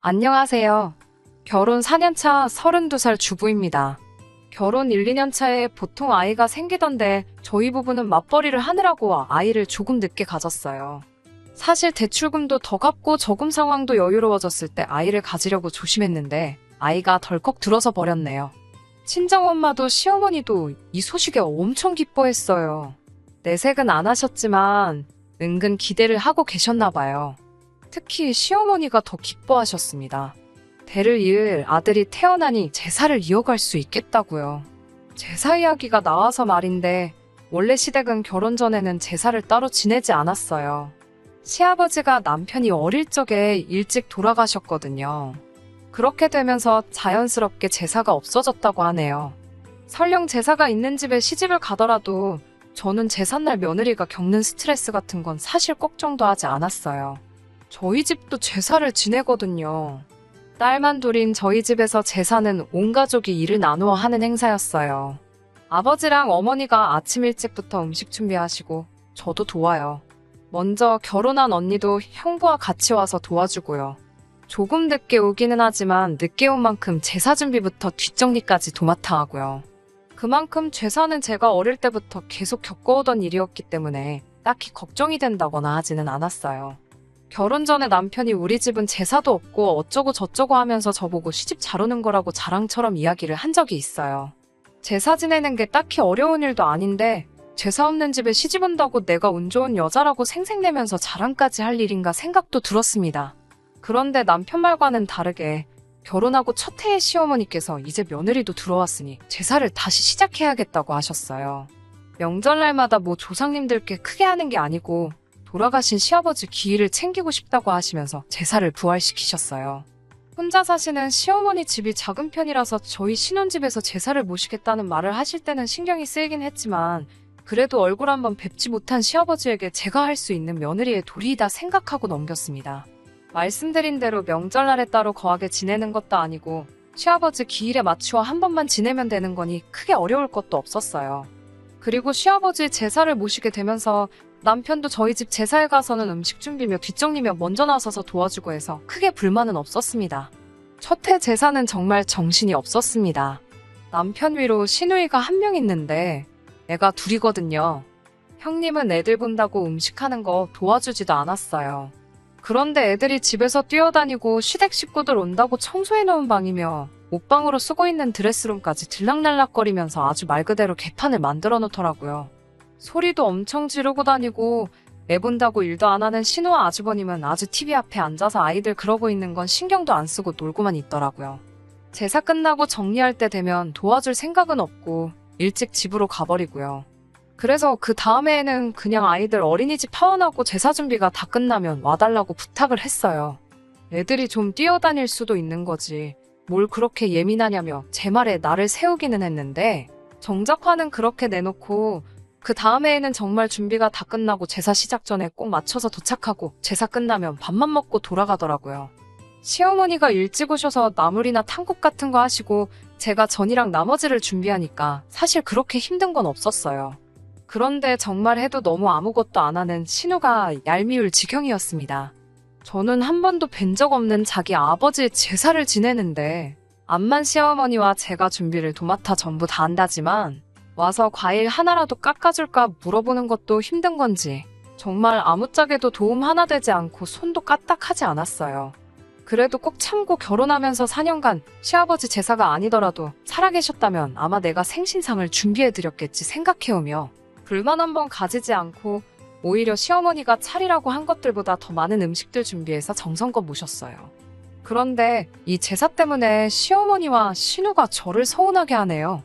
안녕하세요. 결혼 4년차 32살 주부입니다. 결혼 1, 2년 차에 보통 아이가 생기던데 저희 부부는 맞벌이를 하느라고 아이를 조금 늦게 가졌어요. 사실 대출금도 더 갚고 저금 상황도 여유로워졌을 때 아이를 가지려고 조심했는데 아이가 덜컥 들어서 버렸네요. 친정엄마도 시어머니도 이 소식에 엄청 기뻐했어요. 내색은 안 하셨지만 은근 기대를 하고 계셨나 봐요. 특히 시어머니가 더 기뻐하셨습니다. 대를 이을 아들이 태어나니 제사를 이어갈 수 있겠다고요. 제사 이야기가 나와서 말인데 원래 시댁은 결혼 전에는 제사를 따로 지내지 않았어요. 시아버지가 남편이 어릴 적에 일찍 돌아가셨거든요. 그렇게 되면서 자연스럽게 제사가 없어졌다고 하네요. 설령 제사가 있는 집에 시집을 가더라도 저는 제삿날 며느리가 겪는 스트레스 같은 건 사실 걱정도 하지 않았어요. 저희 집도 제사를 지내거든요. 딸만 둘인 저희 집에서 제사는 온 가족이 일을 나누어 하는 행사였어요. 아버지랑 어머니가 아침 일찍부터 음식 준비하시고 저도 도와요. 먼저 결혼한 언니도 형부와 같이 와서 도와주고요. 조금 늦게 오기는 하지만 늦게 온 만큼 제사 준비부터 뒷정리까지 도맡아 하고요. 그만큼 제사는 제가 어릴 때부터 계속 겪어오던 일이었기 때문에 딱히 걱정이 된다거나 하지는 않았어요. 결혼 전에 남편이 우리 집은 제사도 없고 어쩌고 저쩌고 하면서 저보고 시집 잘 오는 거라고 자랑처럼 이야기를 한 적이 있어요. 제사 지내는 게 딱히 어려운 일도 아닌데 제사 없는 집에 시집 온다고 내가 운 좋은 여자라고 생색내면서 자랑까지 할 일인가 생각도 들었습니다. 그런데 남편 말과는 다르게 결혼하고 첫 해에 시어머니께서 이제 며느리도 들어왔으니 제사를 다시 시작해야겠다고 하셨어요. 명절날마다 뭐 조상님들께 크게 하는 게 아니고 돌아가신 시아버지 기일을 챙기고 싶다고 하시면서 제사를 부활시키셨어요. 혼자 사시는 시어머니 집이 작은 편이라서 저희 신혼집에서 제사를 모시겠다는 말을 하실 때는 신경이 쓰이긴 했지만 그래도 얼굴 한번 뵙지 못한 시아버지에게 제가 할 수 있는 며느리의 도리이다 생각하고 넘겼습니다. 말씀드린 대로 명절날에 따로 거하게 지내는 것도 아니고 시아버지 기일에 맞추어 한 번만 지내면 되는 거니 크게 어려울 것도 없었어요. 그리고 시아버지 제사를 모시게 되면서 남편도 저희 집 제사에 가서는 음식 준비며 뒷정리며 먼저 나서서 도와주고 해서 크게 불만은 없었습니다. 첫 해 제사는 정말 정신이 없었습니다. 남편 위로 시누이가 한 명 있는데 애가 둘이거든요. 형님은 애들 본다고 음식하는 거 도와주지도 않았어요. 그런데 애들이 집에서 뛰어다니고 시댁 식구들 온다고 청소해놓은 방이며 옷방으로 쓰고 있는 드레스룸까지 들락날락거리면서 아주 말 그대로 개판을 만들어 놓더라고요. 소리도 엄청 지르고 다니고 애 본다고 일도 안 하는 신우와 아주버님은 아주 TV 앞에 앉아서 아이들 그러고 있는 건 신경도 안 쓰고 놀고만 있더라고요. 제사 끝나고 정리할 때 되면 도와줄 생각은 없고 일찍 집으로 가버리고요. 그래서 그 다음에는 그냥 아이들 어린이집 하원하고 제사 준비가 다 끝나면 와달라고 부탁을 했어요. 애들이 좀 뛰어다닐 수도 있는 거지. 뭘 그렇게 예민하냐며 제 말에 나를 세우기는 했는데 정작 화는 그렇게 내놓고 그 다음해에는 정말 준비가 다 끝나고 제사 시작 전에 꼭 맞춰서 도착하고 제사 끝나면 밥만 먹고 돌아가더라고요. 시어머니가 일찍 오셔서 나물이나 탕국 같은 거 하시고 제가 전이랑 나머지를 준비하니까 사실 그렇게 힘든 건 없었어요. 그런데 정말 해도 너무 아무것도 안 하는 신우가 얄미울 지경이었습니다. 저는 한 번도 뵌 적 없는 자기 아버지의 제사를 지내는데 암만 시어머니와 제가 준비를 도맡아 전부 다 한다지만 와서 과일 하나라도 깎아줄까 물어보는 것도 힘든 건지 정말 아무짝에도 도움 하나 되지 않고 손도 까딱하지 않았어요. 그래도 꼭 참고 결혼하면서 4년간 시아버지 제사가 아니더라도 살아계셨다면 아마 내가 생신상을 준비해드렸겠지 생각해오며 불만 한 번 가지지 않고 오히려 시어머니가 차리라고 한 것들보다 더 많은 음식들 준비해서 정성껏 모셨어요. 그런데 이 제사 때문에 시어머니와 신우가 저를 서운하게 하네요.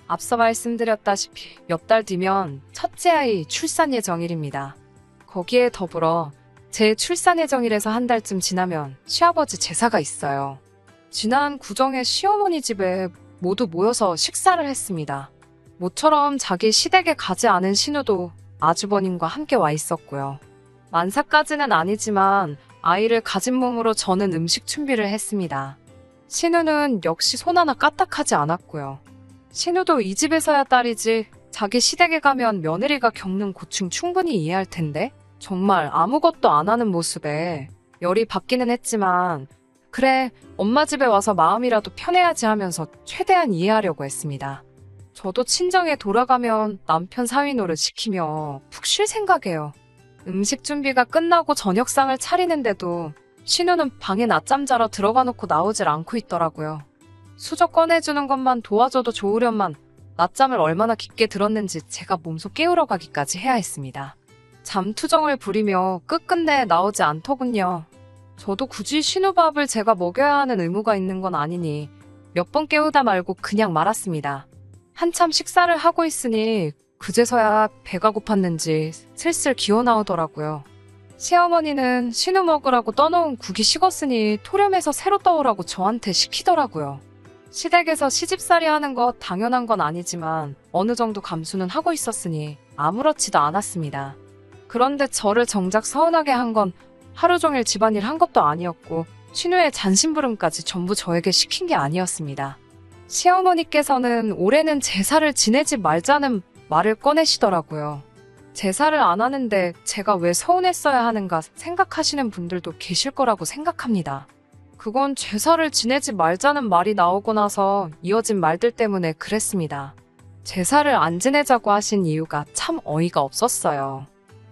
앞서 말씀드렸다시피 몇 달 뒤면 첫째 아이 출산 예정일입니다. 거기에 더불어 제 출산 예정일에서 한 달쯤 지나면 시아버지 제사가 있어요. 지난 구정에 시어머니 집에 모두 모여서 식사를 했습니다. 모처럼 자기 시댁에 가지 않은 신우도 아주버님과 함께 와 있었고요. 만사까지는 아니지만 아이를 가진 몸으로 저는 음식 준비를 했습니다. 신우는 역시 손 하나 까딱하지 않았고요. 신우도 이 집에서야 딸이지 자기 시댁에 가면 며느리가 겪는 고충 충분히 이해할 텐데 정말 아무것도 안 하는 모습에 열이 받기는 했지만 그래, 엄마 집에 와서 마음이라도 편해야지 하면서 최대한 이해하려고 했습니다. 저도 친정에 돌아가면 남편 사위 노릇 시키며 푹 쉴 생각이에요. 음식 준비가 끝나고 저녁상을 차리는데도 신우는 방에 낮잠 자러 들어가 놓고 나오질 않고 있더라고요. 수저 꺼내주는 것만 도와줘도 좋으련만 낮잠을 얼마나 깊게 들었는지 제가 몸소 깨우러 가기까지 해야 했습니다. 잠투정을 부리며 끝끝내 나오지 않더군요. 저도 굳이 신우밥을 제가 먹여야 하는 의무가 있는 건 아니니 몇 번 깨우다 말고 그냥 말았습니다. 한참 식사를 하고 있으니 그제서야 배가 고팠는지 슬슬 기어 나오더라고요. 시어머니는 신우 먹으라고 떠놓은 국이 식었으니 토렴해서 새로 떠오라고 저한테 시키더라고요. 시댁에서 시집살이 하는 거 당연한 건 아니지만 어느 정도 감수는 하고 있었으니 아무렇지도 않았습니다. 그런데 저를 정작 서운하게 한 건 하루 종일 집안일 한 것도 아니었고 신우의 잔심부름까지 전부 저에게 시킨 게 아니었습니다. 시어머니께서는 올해는 제사를 지내지 말자는 말을 꺼내시더라고요. 제사를 안 하는데 제가 왜 서운했어야 하는가 생각하시는 분들도 계실 거라고 생각합니다. 그건 제사를 지내지 말자는 말이 나오고 나서 이어진 말들 때문에 그랬습니다. 제사를 안 지내자고 하신 이유가 참 어이가 없었어요.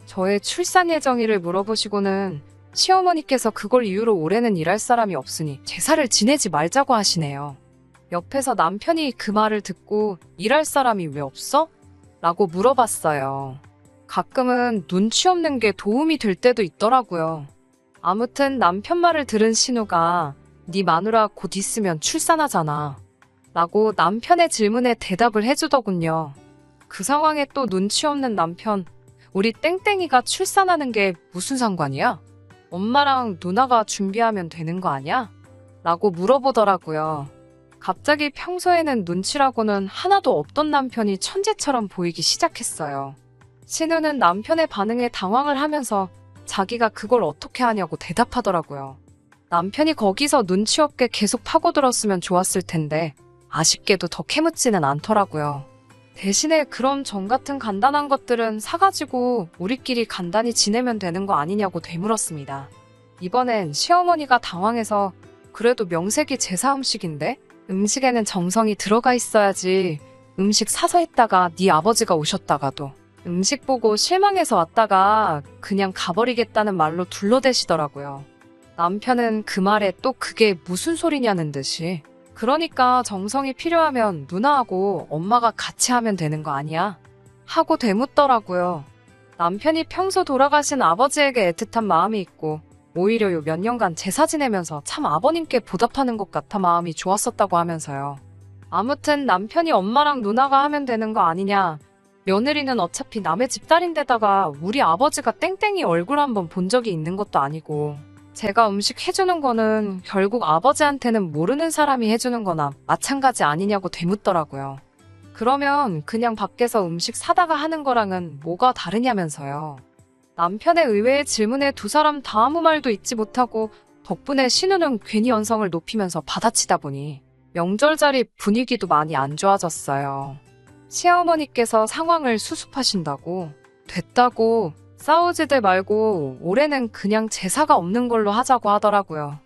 저의 출산 예정일을 물어보시고는 시어머니께서 그걸 이유로 올해는 일할 사람이 없으니 제사를 지내지 말자고 하시네요. 옆에서 남편이 그 말을 듣고 일할 사람이 왜 없어? 라고 물어봤어요. 가끔은 눈치 없는 게 도움이 될 때도 있더라고요. 아무튼 남편 말을 들은 신우가 네 마누라 곧 있으면 출산하잖아 라고 남편의 질문에 대답을 해주더군요. 그 상황에 또 눈치 없는 남편, 우리 땡땡이가 출산하는 게 무슨 상관이야? 엄마랑 누나가 준비하면 되는 거 아니야? 라고 물어보더라고요. 갑자기 평소에는 눈치라고는 하나도 없던 남편이 천재처럼 보이기 시작했어요. 신우는 남편의 반응에 당황을 하면서 자기가 그걸 어떻게 하냐고 대답하더라고요. 남편이 거기서 눈치 없게 계속 파고들었으면 좋았을 텐데 아쉽게도 더 캐묻지는 않더라고요. 대신에 그럼 전 같은 간단한 것들은 사가지고 우리끼리 간단히 지내면 되는 거 아니냐고 되물었습니다. 이번엔 시어머니가 당황해서 그래도 명색이 제사 음식인데 음식에는 정성이 들어가 있어야지 음식 사서 했다가 네 아버지가 오셨다가도 음식 보고 실망해서 왔다가 그냥 가버리겠다는 말로 둘러대시더라고요. 남편은 그 말에 또 그게 무슨 소리냐는 듯이 그러니까 정성이 필요하면 누나하고 엄마가 같이 하면 되는 거 아니야? 하고 되묻더라고요. 남편이 평소 돌아가신 아버지에게 애틋한 마음이 있고 오히려 요 몇 년간 제사 지내면서 참 아버님께 보답하는 것 같아 마음이 좋았었다고 하면서요. 아무튼 남편이 엄마랑 누나가 하면 되는 거 아니냐. 며느리는 어차피 남의 집딸인데다가 우리 아버지가 땡땡이 얼굴 한번 본 적이 있는 것도 아니고 제가 음식 해주는 거는 결국 아버지한테는 모르는 사람이 해주는 거나 마찬가지 아니냐고 되묻더라고요. 그러면 그냥 밖에서 음식 사다가 하는 거랑은 뭐가 다르냐면서요. 남편의 의외의 질문에 두 사람 다 아무 말도 잊지 못하고 덕분에 신우는 괜히 언성을 높이면서 받아치다 보니 명절자리 분위기도 많이 안 좋아졌어요. 시어머니께서 상황을 수습하신다고 됐다고 싸우지들 말고 올해는 그냥 제사가 없는 걸로 하자고 하더라고요.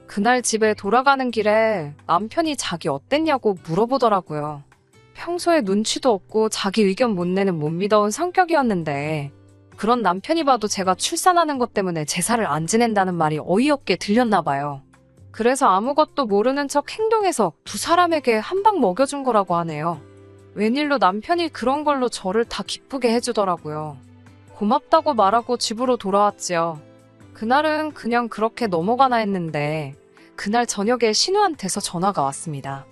그날 집에 돌아가는 길에 남편이 자기 어땠냐고 물어보더라고요. 평소에 눈치도 없고 자기 의견 못 내는 못 믿어온 성격이었는데 그런 남편이 봐도 제가 출산하는 것 때문에 제사를 안 지낸다는 말이 어이없게 들렸나 봐요. 그래서 아무것도 모르는 척 행동해서 두 사람에게 한 방 먹여준 거라고 하네요. 웬일로 남편이 그런 걸로 저를 다 기쁘게 해주더라고요. 고맙다고 말하고 집으로 돌아왔지요. 그날은 그냥 그렇게 넘어가나 했는데 그날 저녁에 신우한테서 전화가 왔습니다.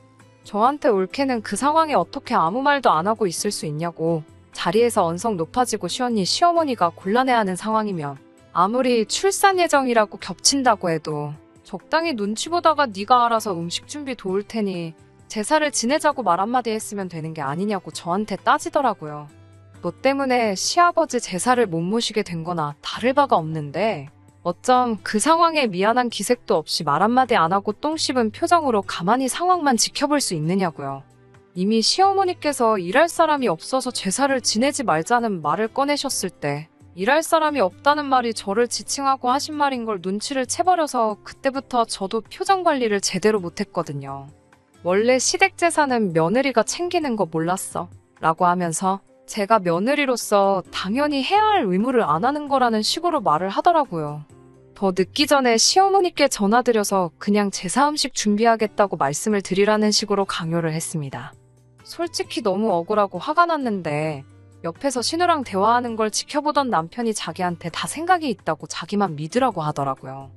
저한테 올케는 그 상황에 어떻게 아무 말도 안 하고 있을 수 있냐고 자리에서 언성 높아지고 시언니 시어머니가 곤란해하는 상황이면 아무리 출산 예정이라고 겹친다고 해도 적당히 눈치 보다가 네가 알아서 음식 준비 도울 테니 제사를 지내자고 말 한마디 했으면 되는 게 아니냐고 저한테 따지더라고요. 너 때문에 시아버지 제사를 못 모시게 된 거나 다를 바가 없는데 어쩜 그 상황에 미안한 기색도 없이 말 한마디 안 하고 똥 씹은 표정으로 가만히 상황만 지켜볼 수 있느냐고요. 이미 시어머니께서 일할 사람이 없어서 제사를 지내지 말자는 말을 꺼내셨을 때 일할 사람이 없다는 말이 저를 지칭하고 하신 말인 걸 눈치를 채버려서 그때부터 저도 표정 관리를 제대로 못했거든요. 원래 시댁 재산은 며느리가 챙기는 거 몰랐어 라고 하면서 제가 며느리로서 당연히 해야 할 의무를 안 하는 거라는 식으로 말을 하더라고요. 더 늦기 전에 시어머니께 전화드려서 그냥 제사 음식 준비하겠다고 말씀을 드리라는 식으로 강요를 했습니다. 솔직히 너무 억울하고 화가 났는데 옆에서 신우랑 대화하는 걸 지켜보던 남편이 자기한테 다 생각이 있다고 자기만 믿으라고 하더라고요.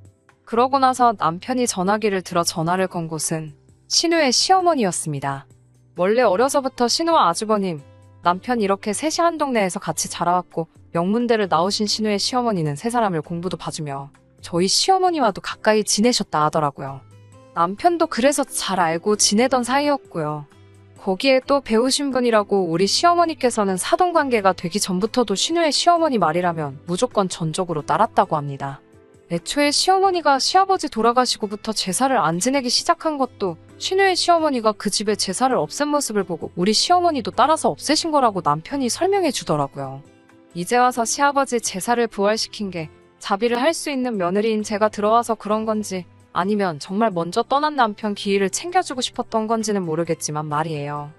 그러고 나서 남편이 전화기를 들어 전화를 건 곳은 신우의 시어머니였습니다. 원래 어려서부터 신우와 아주버님, 남편 이렇게 셋이 한 동네에서 같이 자라왔고 명문대를 나오신 신우의 시어머니는 세 사람을 공부도 봐주며 저희 시어머니와도 가까이 지내셨다 하더라고요. 남편도 그래서 잘 알고 지내던 사이였고요. 거기에 또 배우신 분이라고 우리 시어머니께서는 사돈관계가 되기 전부터도 신우의 시어머니 말이라면 무조건 전적으로 따랐다고 합니다. 애초에 시어머니가 시아버지 돌아가시고부터 제사를 안 지내기 시작한 것도 신우의 시어머니가 그 집에 제사를 없앤 모습을 보고 우리 시어머니도 따라서 없애신 거라고 남편이 설명해 주더라고요. 이제 와서 시아버지 제사를 부활시킨 게 자비를 할 수 있는 며느리인 제가 들어와서 그런 건지 아니면 정말 먼저 떠난 남편 기일을 챙겨주고 싶었던 건지는 모르겠지만 말이에요.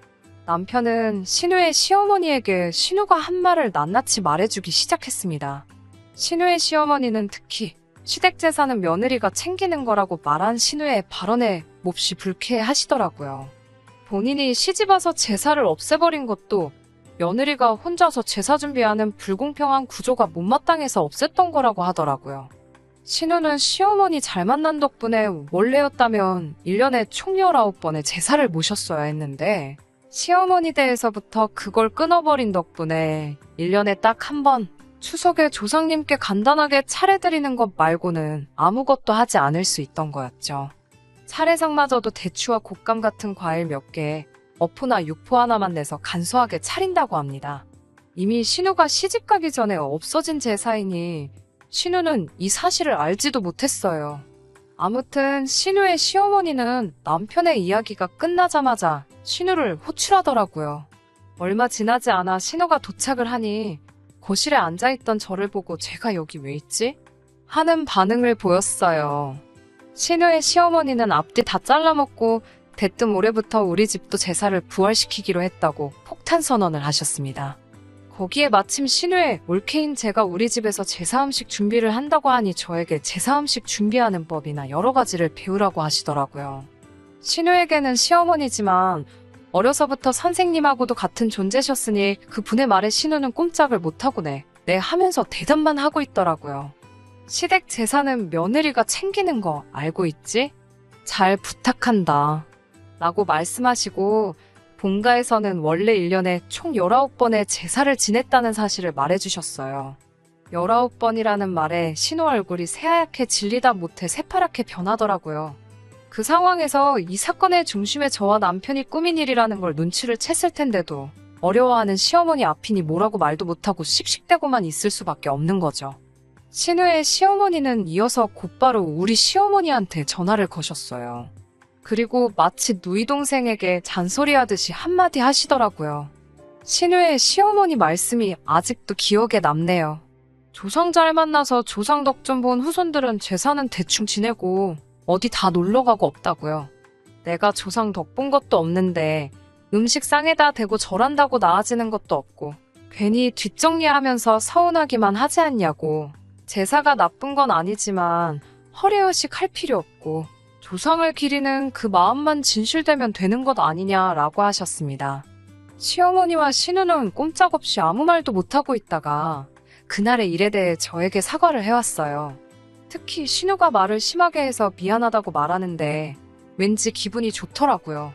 남편은 신우의 시어머니에게 신우가 한 말을 낱낱이 말해주기 시작했습니다. 신우의 시어머니는 특히 시댁 재산은 며느리가 챙기는 거라고 말한 신우의 발언에 몹시 불쾌해하시더라고요. 본인이 시집와서 제사를 없애버린 것도 며느리가 혼자서 제사 준비하는 불공평한 구조가 못마땅해서 없앴던 거라고 하더라고요. 신우는 시어머니 잘 만난 덕분에 원래였다면 1년에 총 19번의 제사를 모셨어야 했는데 시어머니 댁에서부터 그걸 끊어버린 덕분에 1년에 딱 한 번 추석에 조상님께 간단하게 차례드리는 것 말고는 아무것도 하지 않을 수 있던 거였죠. 차례상마저도 대추와 곶감 같은 과일 몇 개, 어포나 육포 하나만 내서 간소하게 차린다고 합니다. 이미 신우가 시집가기 전에 없어진 제사이니 신우는 이 사실을 알지도 못했어요. 아무튼 신우의 시어머니는 남편의 이야기가 끝나자마자 신우를 호출하더라고요. 얼마 지나지 않아 신우가 도착을 하니 거실에 앉아있던 저를 보고 제가 여기 왜 있지? 하는 반응을 보였어요. 신우의 시어머니는 앞뒤 다 잘라먹고 대뜸 올해부터 우리 집도 제사를 부활시키기로 했다고 폭탄 선언을 하셨습니다. 거기에 마침 신우의 올케인 제가 우리 집에서 제사 음식 준비를 한다고 하니 저에게 제사 음식 준비하는 법이나 여러 가지를 배우라고 하시더라고요. 신우에게는 시어머니지만 어려서부터 선생님하고도 같은 존재셨으니 그 분의 말에 신우는 꼼짝을 못하고 네 하면서 대답만 하고 있더라고요. 시댁 재산은 며느리가 챙기는 거 알고 있지? 잘 부탁한다. 라고 말씀하시고 본가에서는 원래 1년에 총 19번의 제사를 지냈다는 사실을 말해주셨어요. 19번이라는 말에 신우 얼굴이 새하얗게 질리다 못해 새파랗게 변하더라고요. 그 상황에서 이 사건의 중심에 저와 남편이 꾸민 일이라는 걸 눈치를 챘을 텐데도 어려워하는 시어머니 앞이니 뭐라고 말도 못하고 씩씩대고만 있을 수밖에 없는 거죠. 신우의 시어머니는 이어서 곧바로 우리 시어머니한테 전화를 거셨어요. 그리고 마치 누이 동생에게 잔소리하듯이 한마디 하시더라고요. 신우의 시어머니 말씀이 아직도 기억에 남네요. 조상 잘 만나서 조상 덕 좀 본 후손들은 제사는 대충 지내고 어디 다 놀러가고 없다고요. 내가 조상 덕 본 것도 없는데 음식 상에다 대고 절한다고 나아지는 것도 없고 괜히 뒷정리하면서 서운하기만 하지 않냐고. 제사가 나쁜 건 아니지만 허례허식 할 필요 없고 조상을 기리는 그 마음만 진실되면 되는 것 아니냐라고 하셨습니다. 시어머니와 신우는 꼼짝없이 아무 말도 못하고 있다가 그날의 일에 대해 저에게 사과를 해왔어요. 특히 신우가 말을 심하게 해서 미안하다고 말하는데 왠지 기분이 좋더라고요.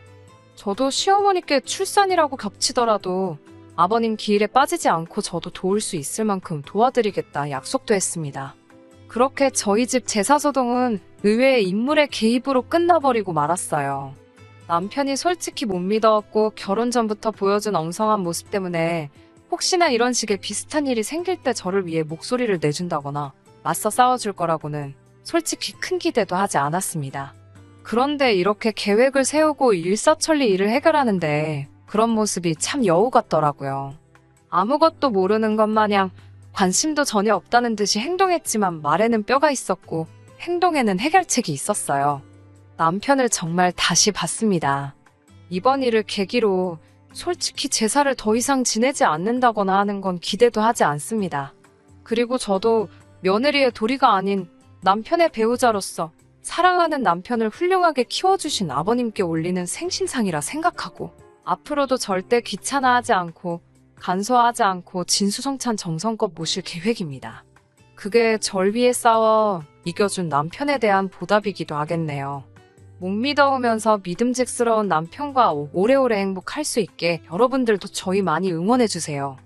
저도 시어머니께 출산이라고 겹치더라도 아버님 기일에 빠지지 않고 저도 도울 수 있을 만큼 도와드리겠다 약속도 했습니다. 그렇게 저희 집 제사소동은 의외의 인물의 개입으로 끝나버리고 말았어요. 남편이 솔직히 못 믿어왔고 결혼 전부터 보여준 엉성한 모습 때문에 혹시나 이런 식의 비슷한 일이 생길 때 저를 위해 목소리를 내준다거나 맞서 싸워줄 거라고는 솔직히 큰 기대도 하지 않았습니다. 그런데 이렇게 계획을 세우고 일사천리 일을 해결하는데 그런 모습이 참 여우 같더라고요. 아무것도 모르는 것 마냥 관심도 전혀 없다는 듯이 행동했지만 말에는 뼈가 있었고 행동에는 해결책이 있었어요. 남편을 정말 다시 봤습니다. 이번 일을 계기로 솔직히 제사를 더 이상 지내지 않는다거나 하는 건 기대도 하지 않습니다. 그리고 저도 며느리의 도리가 아닌 남편의 배우자로서 사랑하는 남편을 훌륭하게 키워주신 아버님께 올리는 생신상이라 생각하고 앞으로도 절대 귀찮아하지 않고 간소화하지 않고 진수성찬 정성껏 모실 계획입니다. 그게 절 위해 싸워 이겨준 남편에 대한 보답이기도 하겠네요. 못 믿어오면서 믿음직스러운 남편과 오래오래 행복할 수 있게 여러분들도 저희 많이 응원해주세요.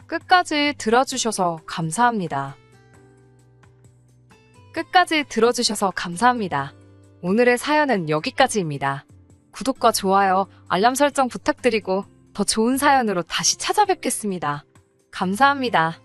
끝까지 들어주셔서 감사합니다. 끝까지 들어주셔서 감사합니다. 오늘의 사연은 여기까지입니다. 구독과 좋아요, 알람 설정 부탁드리고 더 좋은 사연으로 다시 찾아뵙겠습니다. 감사합니다.